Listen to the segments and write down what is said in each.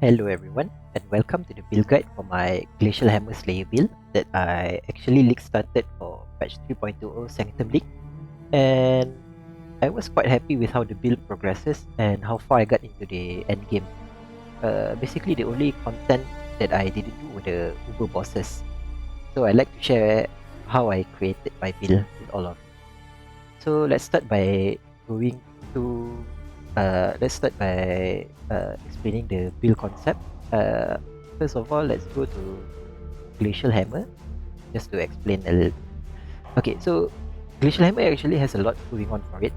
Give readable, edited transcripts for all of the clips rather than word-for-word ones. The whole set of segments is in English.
Hello everyone, and welcome to the build guide for my Glacial Hammer Slayer build that I actually league started for patch 3.20 Sanctum League, and I was quite happy with how the build progresses and how far I got into the end game. Basically, the only content that I didn't do were the Uber bosses, so I'd like to share how I created my build with all of you. So let's start by going to explaining the build concept. First of all, let's go to Glacial Hammer just to explain a little. Okay, so Glacial Hammer actually has a lot going on for it.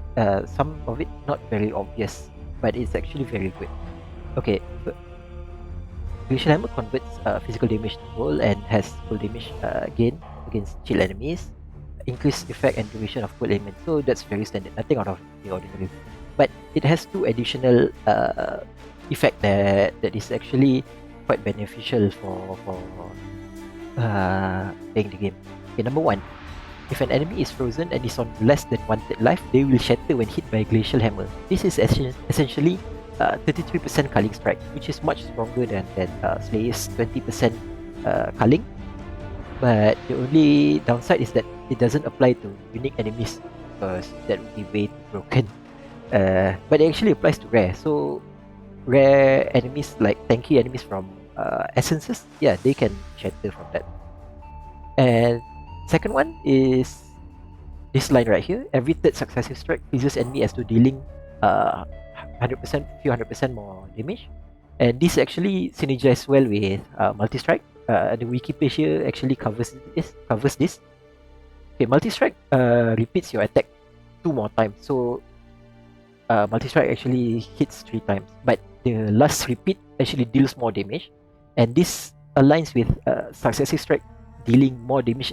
Some of it not very obvious, but it's actually very good. Okay, Glacial Hammer converts physical damage to full and has full damage gain against chill enemies, increased effect and duration of full element. So that's very standard, nothing out of the ordinary. But it has two additional effect that is actually quite beneficial for playing the game. Okay, number one, if an enemy is frozen and is on less than 1/3 life, they will shatter when hit by a Glacial Hammer. This is essentially 33% culling strike, which is much stronger than Slayer's 20% culling. But the only downside is that it doesn't apply to unique enemies because that would be way too broken. But it actually applies to rare. So rare enemies like tanky enemies from essences, yeah, they can shatter from that. And second one is this line right here. Every third successive strike freezes enemy as to dealing 100%, few 100% more damage. And this actually synergizes well with multi-strike. The wiki page here actually covers this. Okay, multi-strike repeats your attack 2 more times. So multi-strike actually hits 3 times, but the last repeat actually deals more damage, and this aligns with successive strike dealing more damage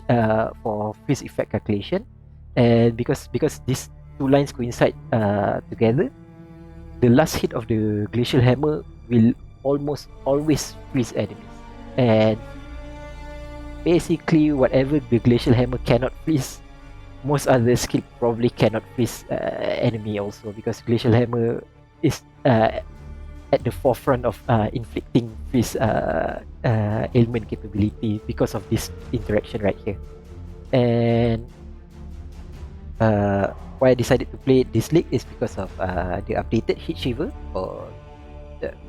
for freeze effect calculation. And because these two lines coincide together, the last hit of the Glacial Hammer will almost always freeze enemies. And basically, whatever the Glacial Hammer cannot freeze, most other skill probably cannot freeze enemy also, because Glacial Hammer is at the forefront of inflicting freeze ailment capability because of this interaction right here. And why I decided to play this league is because of the updated heatshiver, or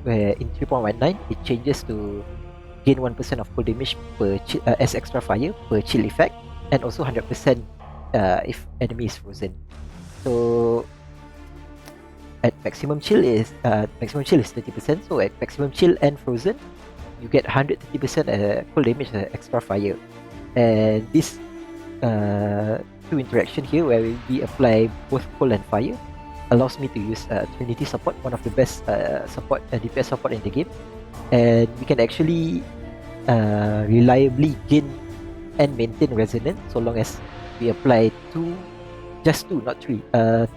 where in 3.19 it changes to gain 1% of full damage per as extra fire per chill effect, and also 100% if enemy is frozen. So at maximum chill is 30%. So at maximum chill and frozen, you get 130% full damage extra fire. And this two interaction here, where we apply both cold and fire, allows me to use Trinity support, one of the best support DPS support in the game, and we can actually reliably gain and maintain resonance so long as we apply two, not three,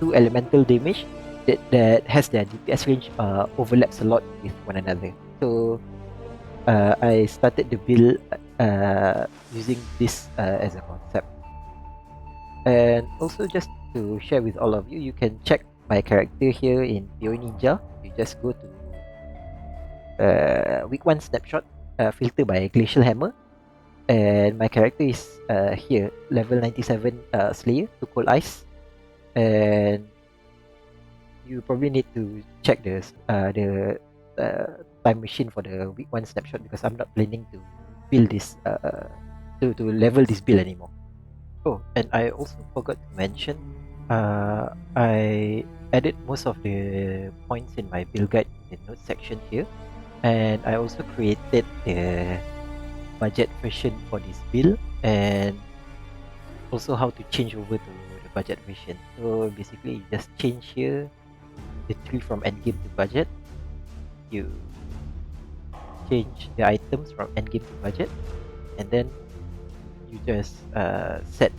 two elemental damage that has their DPS range overlaps a lot with one another. So I started the build using this as a concept. And also, just to share with all of you, you can check my character here in PoE Ninja. You just go to week 1 snapshot, filter by Glacial Hammer, and my character is here, level 97 Slayer, TukulAis. And you probably need to check the time machine for the week 1 snapshot, because I'm not planning to build this to level this build anymore. Oh, and I also forgot to mention, I added most of the points in my build guide in the notes section here, and I also created the budget version for this build, and also how to change over to the budget version. So basically, you just change here the tree from endgame to budget. You change the items from endgame to budget, and then you just set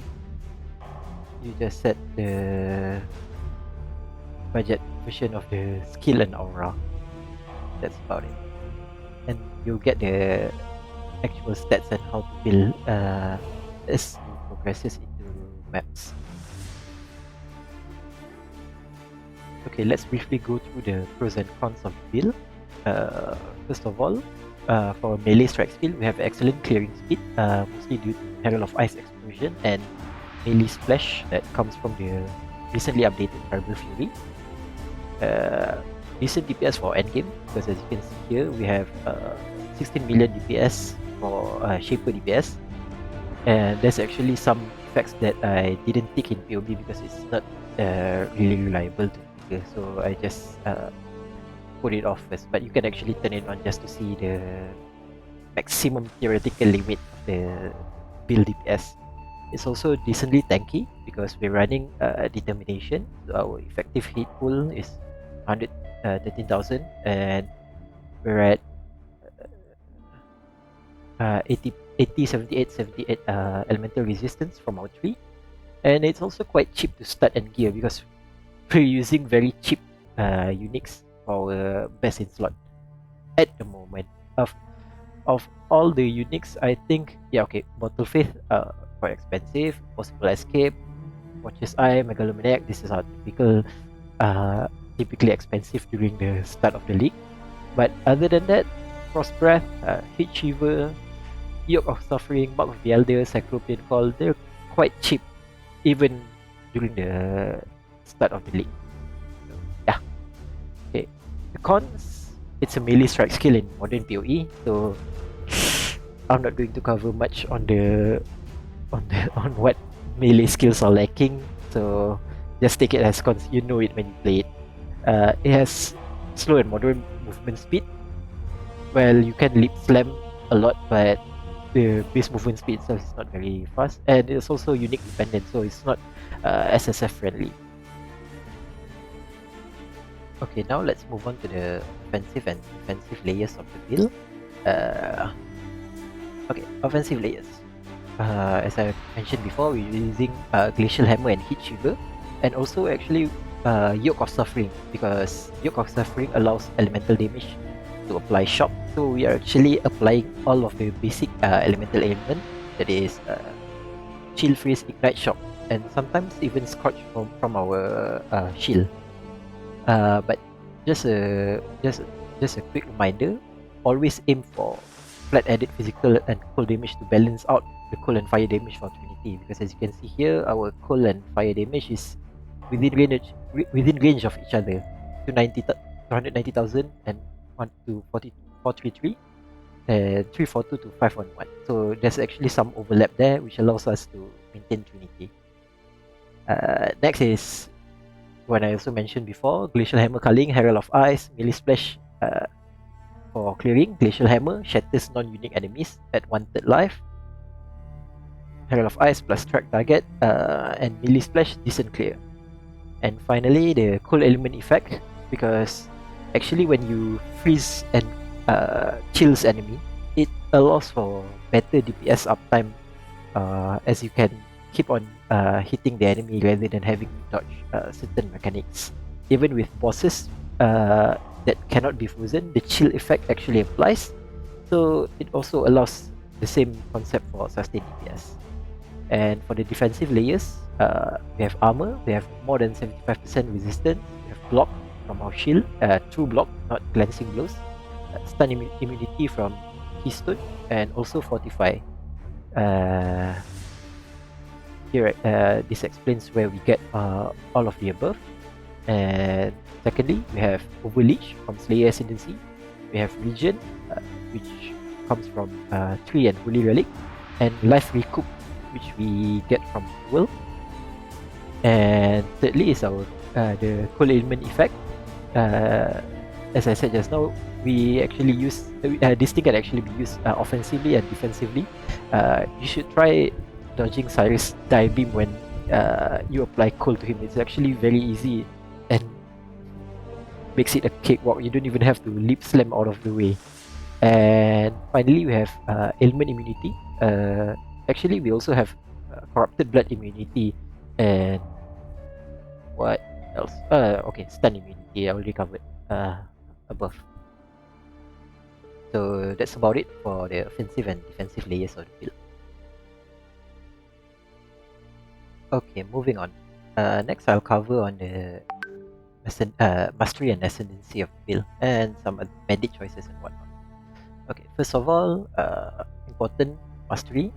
the budget version of the skill and aura. That's about it, and you'll get the actual stats and how to build as you progresses into maps. Okay, let's briefly go through the pros and cons of the build. First of all, for melee strike skill, we have excellent clearing speed, mostly due to Herald of Ice Explosion and melee splash that comes from the recently updated Terrible Fury. Decent DPS for endgame, because as you can see here, we have 16 million DPS for Shaper DPS, and there's actually some effects that I didn't take in POB because it's not really reliable to figure, so I just put it off first. But you can actually turn it on just to see the maximum theoretical limit of the build DPS. It's also decently tanky because we're running Determination, so our effective hit pool is 113,000, and we're at 80, 78 elemental resistance from our tree, and it's also quite cheap to start and gear because we're using very cheap uniques for our best in slot at the moment. Of all the uniques, I think, yeah, okay, Bottle Faith, quite expensive. Possible Escape, Watcher's Eye, Megalomaniac, this is our typically expensive during the start of the league. But other than that, Frost Breath, Heatshiver, Yoke of Suffering, Mark of the Elder, Cyclopean Call, they're quite cheap even during the start of the league. So, yeah. Okay. The cons, it's a melee strike skill in modern PoE, so I'm not going to cover much on what melee skills are lacking. So just take it as cons. You know it when you play it. It has slow and moderate movement speed. Well, you can leap slam a lot, but the base movement speed itself is not very fast, and it's also unique dependent, so it's not SSF friendly. Okay, now let's move on to the offensive and defensive layers of the build. Okay, offensive layers. As I mentioned before, we're using Glacial Hammer and Heatshiver, and also actually Yoke of Suffering, because Yoke of Suffering allows elemental damage to apply shock. So we are actually applying all of the basic elemental ailment, that is Chill, Freeze, Ignite, Shock, and sometimes even Scorch from our shield. But just a quick reminder, always aim for flat added physical and cold damage to balance out the cold and fire damage for Trinity, because as you can see here, our cold and fire damage is within range of each other, 290,000 and 1 to 433, and 342 to 511. So there's actually some overlap there, which allows us to maintain Trinity. Next is what I also mentioned before, Glacial Hammer Culling, Herald of Ice, melee splash for clearing. Glacial Hammer shatters non-unique enemies at 1/3 life. Herald of Ice plus track target, and melee splash, decent clear. And finally, the cold element effect, because actually when you freeze and chills enemy, it allows for better DPS uptime, as you can keep on hitting the enemy rather than having to dodge certain mechanics. Even with bosses that cannot be frozen, the chill effect actually applies, so it also allows the same concept for sustained DPS. And for the defensive layers, we have armor, we have more than 75% resistance, we have block from our shield, true block, not glancing blows, stun immunity from Keystone, and also Fortify. Here, this explains where we get all of the above. And secondly, we have Overleech from Slayer Ascendancy, we have Regen, which comes from Tree and Holy Relic, and Life Recoup, which we get from Will. And thirdly is our the cold element effect. As I said just now, we actually use this thing can actually be used offensively and defensively. You should try dodging Cyrus Die Beam when you apply cold to him. It's actually very easy and makes it a cakewalk. You don't even have to leap slam out of the way. And finally, we have ailment immunity. Actually, we also have corrupted blood immunity, and what else? Okay, stun immunity. I already covered above. So that's about it for the offensive and defensive layers of the build. Okay, moving on. Next, I'll cover on the mastery and ascendancy of the build, and some bandit choices and whatnot. Okay, first of all, important mastery,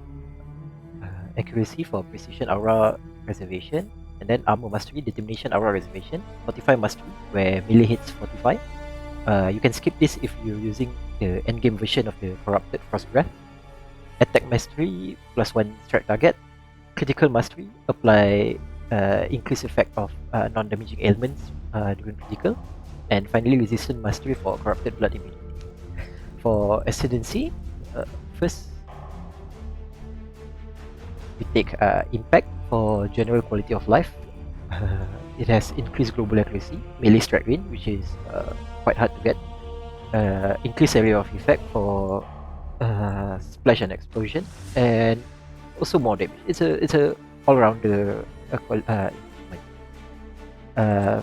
accuracy for precision aura reservation, and then armor mastery, determination aura reservation, fortify mastery, where melee hits fortify. You can skip this if you're using the endgame version of the corrupted frost breath. Attack mastery +1 strike target. Critical mastery, apply increase effect of non-damaging ailments during critical. And finally, resistant mastery for corrupted blood immunity. For ascendancy, first we take impact for general quality of life. It has increased global accuracy, melee strike range, which is quite hard to get. Increased area of effect for splash and explosion, and also more damage. It's a all-rounder improvement.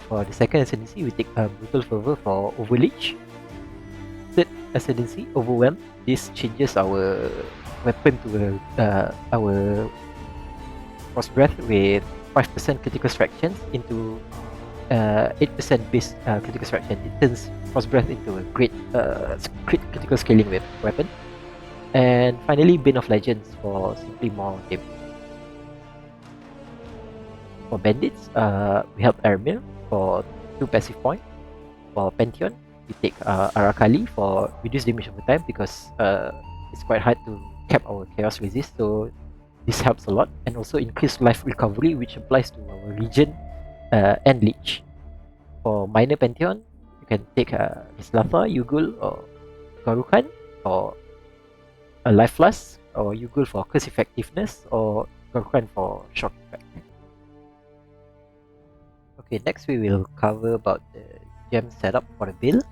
For the second ascendancy, we take brutal fervor for overleech. Third ascendancy, overwhelm. This changes our weapon to our frost breath with 5% critical strike chance into 8% base critical strike chance. It turns frost breath into a great critical scaling weapon. And finally, Bane of Legends for simply more damage. For bandits, we help Aramir for 2 passive points. For Pantheon, we take Arakali for reduced damage over time because it's quite hard to cap our chaos resist, so this helps a lot. And also increased life recovery, which applies to our Regen and Leech. For minor Pantheon, you can take Islatha, Yugul, or Garukan, or a Life Flask, or Yugul for Curse Effectiveness, or Garukan for Shock Effect. Okay, next we will cover about the gem setup for the build.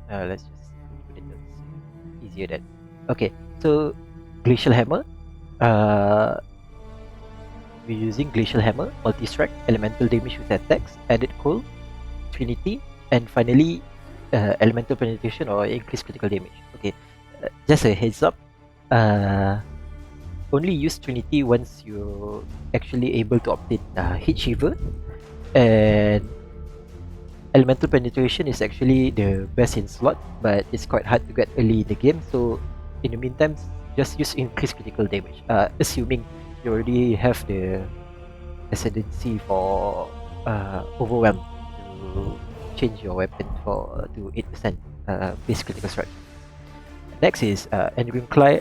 Let's just put it easier then. Okay, so Glacial Hammer. We're using Glacial Hammer, multi-strike, elemental damage with attacks, added cold, Trinity, and finally elemental penetration or increased critical damage. Okay, just a heads up. Only use Trinity once you're actually able to obtain heatshiver, and elemental penetration is actually the best in slot, but it's quite hard to get early in the game. So in the meantime, just use increased critical damage, assuming you already have the ascendancy for overwhelm to change your weapon to 8% base critical strike. Next is Enduring Cry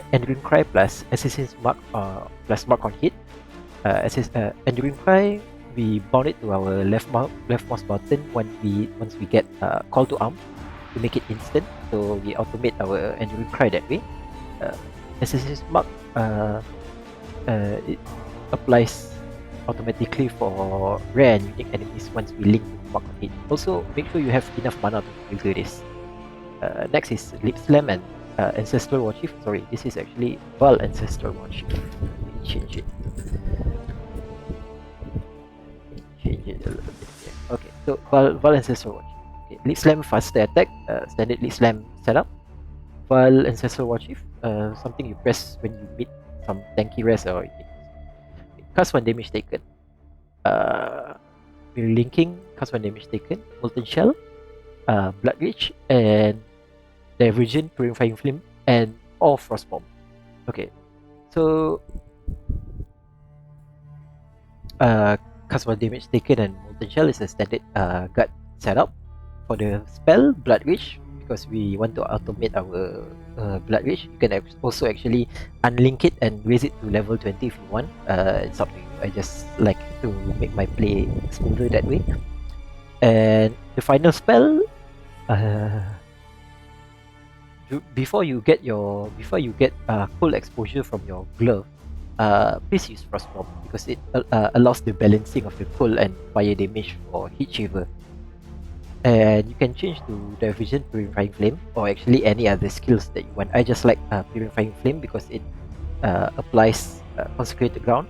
plus Assassin's Mark plus Mark on hit. Enduring Cry, we bound it to our leftmost button once we get Call to Arm to make it instant. So we automate our Enduring Cry that way. Assassin's Mark, it applies automatically for rare and unique enemies once we link to Mark on hit. Also, make sure you have enough mana to trigger this. Next is Lip Slam and Ancestral Warchief. Sorry, this is actually Val Ancestral Warchief. Let me change it. Change it a little bit. Yeah. Okay, so Val Ancestral Warchief. Okay, Lip Slam faster attack, standard Lip Slam setup. Val Ancestral Warchief, something you press when you meet some tanky rest or cast 1 damage taken. We're linking cast 1 damage taken, Molten Shell, Blood Rage, and Divergent, Purifying Flame, and or Frost Bomb. Okay, so cast 1 damage taken and Molten Shell is a standard guard setup. For the spell Blood Rage, because we want to automate our Blood Rage, you can also actually unlink it and raise it to level 20 if you want. It's up to you. I just like to make my play smoother that way. And the final spell, before you get cold exposure from your glove, please use Frost Bomb because it allows the balancing of the cold and fire damage for heatshiver. And you can change to Divergent, Purifying Flame, or actually any other skills that you want. I just like Purifying Flame because it applies Consecrated Ground.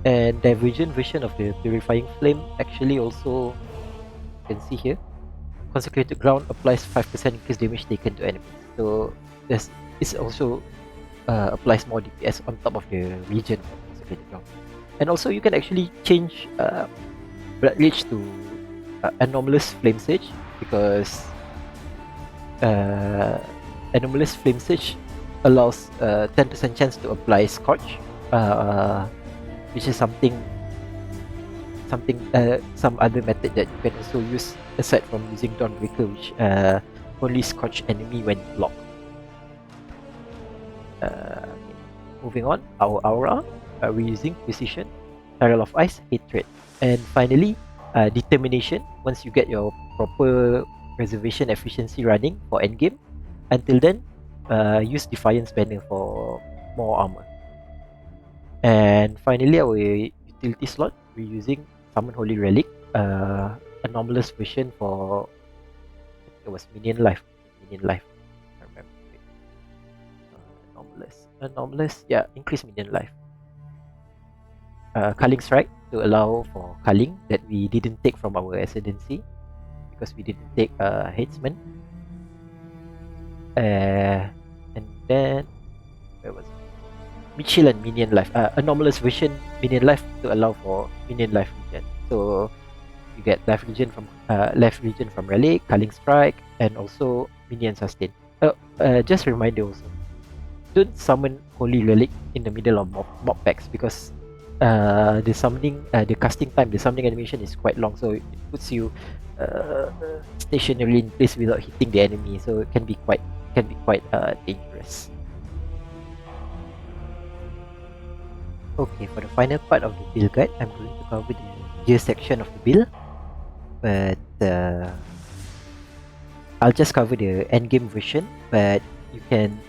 And Divergent version of the Purifying Flame actually also, you can see here, Consecrated Ground applies 5% increased damage taken to enemies. So it also applies more DPS on top of the region of Consecrated Ground. And also you can actually change Blood Leech to Anomalous Flame Sage, because Anomalous Flame Sage allows 10% chance to apply Scorch, which is something some other method that you can also use aside from using Dawnbreaker, which only Scorch enemy when blocked. Moving on, our aura, we're using Precision, Peril of Ice, Hatred, and finally Determination. Once you get your proper preservation efficiency running for endgame, until then use Defiance Banner for more armor. And finally, our utility slot, we're using Summon Holy Relic, Anomalous Vision for, it was Minion Life. I remember. Anomalous, yeah, increase Minion Life. Culling Strike to allow for culling that we didn't take from our Ascendancy, because we didn't take Headsman. And then, where was it? Michelin Minion Life, Anomalous Vision Minion Life to allow for Minion Life regen. So you get life regen from Relic, Culling Strike, and also Minion Sustain. Just a reminder also, don't summon Holy Relic in the middle of mob packs, because the casting time, the summoning animation is quite long, so it puts you stationary in place without hitting the enemy, so it can be quite dangerous. Okay, for the final part of the build guide, I'm going to cover the gear section of the build, but I'll just cover the endgame version. But you can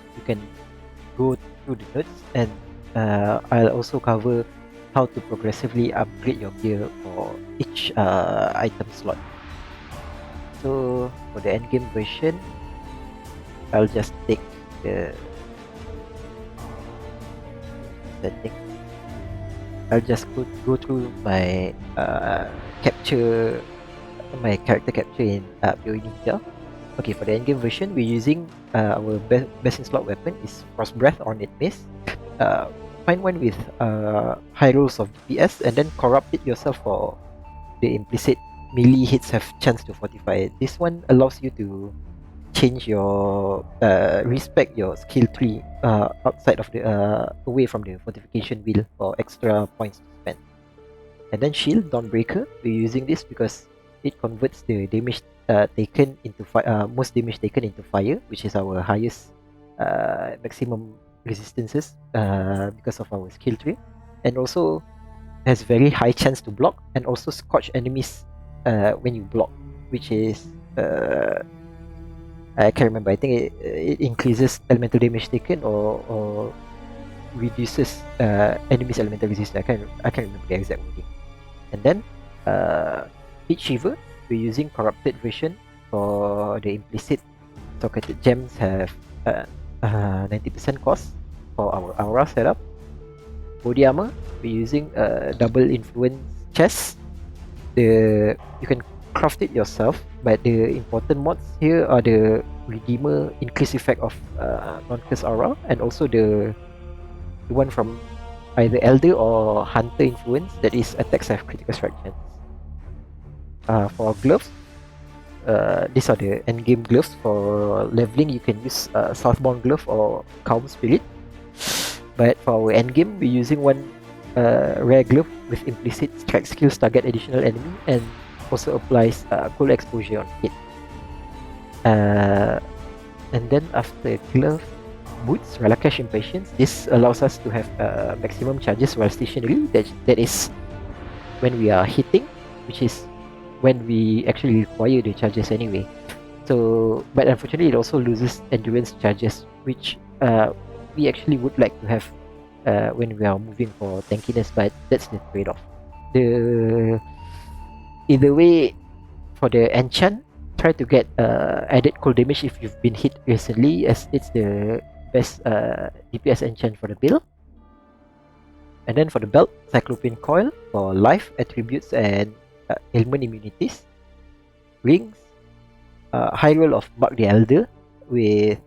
go through the notes, and I'll also cover how to progressively upgrade your gear for each item slot. So for the endgame version, I'll just take the setting. I'll just go through my character capture in PoE Ninja. Okay, for the endgame version, we're using our best in slot weapon is Frost Breath Ornate Mace. Find one with high rolls of DPS, and then corrupt it yourself for the implicit melee hits have chance to fortify. This one allows you to change your respec your skill tree outside of the away from the fortification wheel for extra points to spend. And then Shield Dawnbreaker, we're using this because it converts the damage taken into most damage taken into fire, which is our highest maximum resistances because of our skill tree, and also has very high chance to block, and also scorch enemies when you block, which is I can't remember. I think it increases elemental damage taken or reduces enemies elemental resistance. I can't remember the exact wording. And then heatshiver, we're using corrupted vision for the implicit socketed gems have 90% cost for our aura setup. Body armor, we're using double influence chest. You can craft it yourself, but the important mods here are the Redeemer increase effect of non-curse aura, and also the one from either Elder or Hunter influence, that is attacks have critical strike chance. For gloves, these are the endgame gloves. For leveling, you can use Southbound Glove or Calm Spirit, but for our endgame, we're using one rare glove with implicit strike skills target additional enemy, and also applies cold exposure on hit. And then after glove, boots, Relakash Impatience. This allows us to have maximum charges while stationary. That is when we are hitting, which is when we actually require the charges anyway. So, but unfortunately, it also loses endurance charges, which we actually would like to have when we are moving for tankiness, but that's the trade-off. Either way, for the enchant, try to get added cold damage if you've been hit recently, as it's the best DPS enchant for the build. And then for the belt, Cyclopean Coil for life, attributes, and ailment immunities. Rings, high roll of Buck the Elder with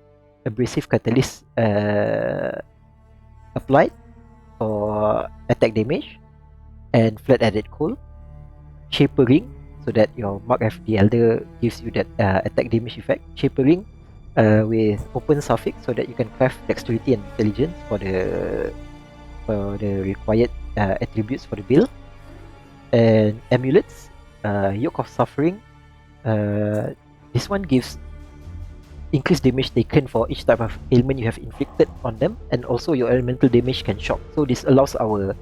abrasive catalyst applied for attack damage and flat added cold. Shaper Ring, so that your Mark F the Elder gives you that attack damage effect. Shaper Ring with open suffix, so that you can craft dexterity and intelligence for the required attributes for the build. And amulets, Yoke of Suffering. This one gives increased damage taken for each type of ailment you have inflicted on them, and also your elemental damage can shock. So this allows our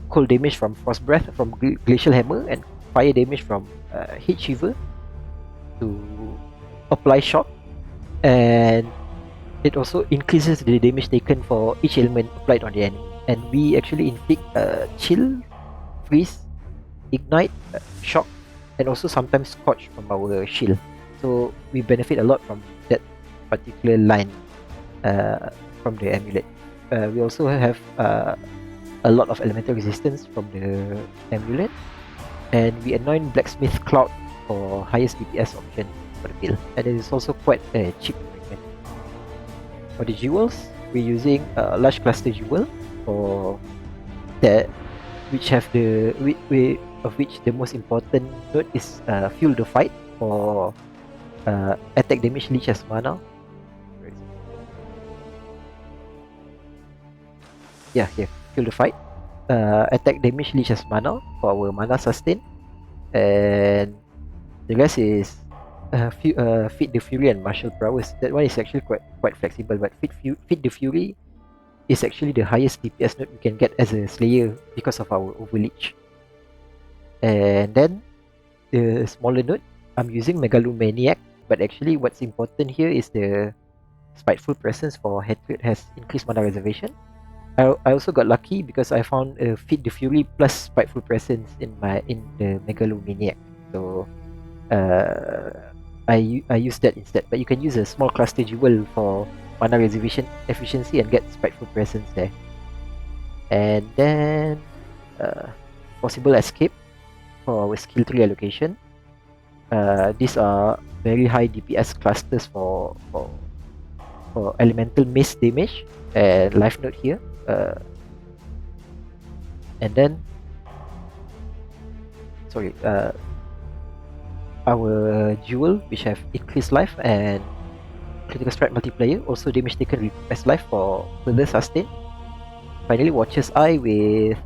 cold damage from Frost Breath from Glacial Hammer and fire damage from Heatshiver to apply shock, and it also increases the damage taken for each element applied on the enemy. And we actually inflict chill, freeze, ignite, shock, and also sometimes scorch from our shield. So we benefit a lot from that particular line from the amulet. We also have a lot of elemental resistance from the amulet, and we anoint Blacksmith Cloud for highest DPS option for the build, and it is also quite a cheap equipment. For the jewels, we're using large cluster jewel for that, which have the of which the most important node is Fuel the Fight for attack damage leech as mana. Yeah, here, Fuel the Fight. Attack damage leech as mana for our mana sustain, and the rest is Feed the Fury and Martial Prowess. That one is actually quite flexible, but Feed the Fury is actually the highest DPS node we can get as a Slayer because of our Overleech. And then the smaller node, I'm using Megalomaniac, but actually what's important here is the Spiteful Presence for Hatred has increased mana reservation. I also got lucky because I found Feed the Fury plus Spiteful Presence in the Megalomaniac. So I use that instead. But you can use a small cluster jewel for mana reservation efficiency and get Spiteful Presence there. And then possible escape for our skill tree allocation. These are very high DPS clusters for elemental mace damage and life node here. And then our jewel, which have increased life and critical strike multiplier, also damage taken as life for further sustain. Finally, Watcher's Eye with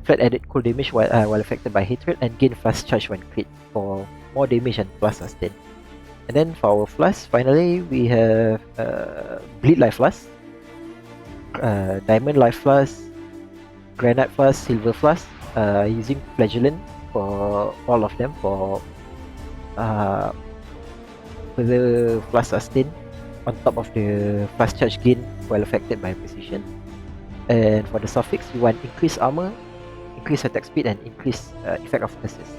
flat added cold damage while affected by hatred, and gain fast charge when crit for more damage and plus sustain. And then for our flask, finally we have Bleed Life Flask, Diamond Life Flask, Granite Flask, Silver Flask, using Flagellant for all of them for further flask sustain on top of the flask charge gain while affected by precision. And for the suffix, you want increased armor, increased attack speed, and increased effect of persist.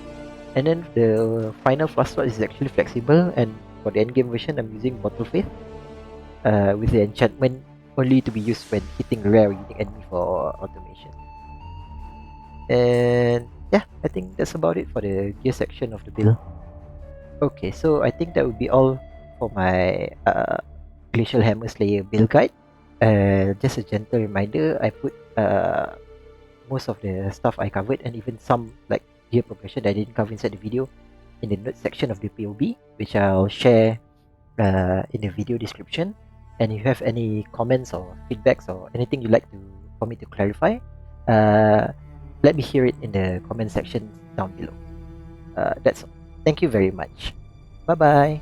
And then the final flask slot is actually flexible, and for the endgame version, I'm using Bottle Faith with the enchantment only to be used when hitting rare unique enemy for automation. And yeah, I think that's about it for the gear section of the build. Okay, so I think that would be all for my Glacial Hammer Slayer build guide. Just a gentle reminder, I put most of the stuff I covered, and even some like gear progression that I didn't cover inside the video, in the notes section of the POB, which I'll share in the video description. And if you have any comments or feedbacks or anything you'd like for me to clarify, let me hear it in the comment section down below. That's all. Thank you very much. Bye bye.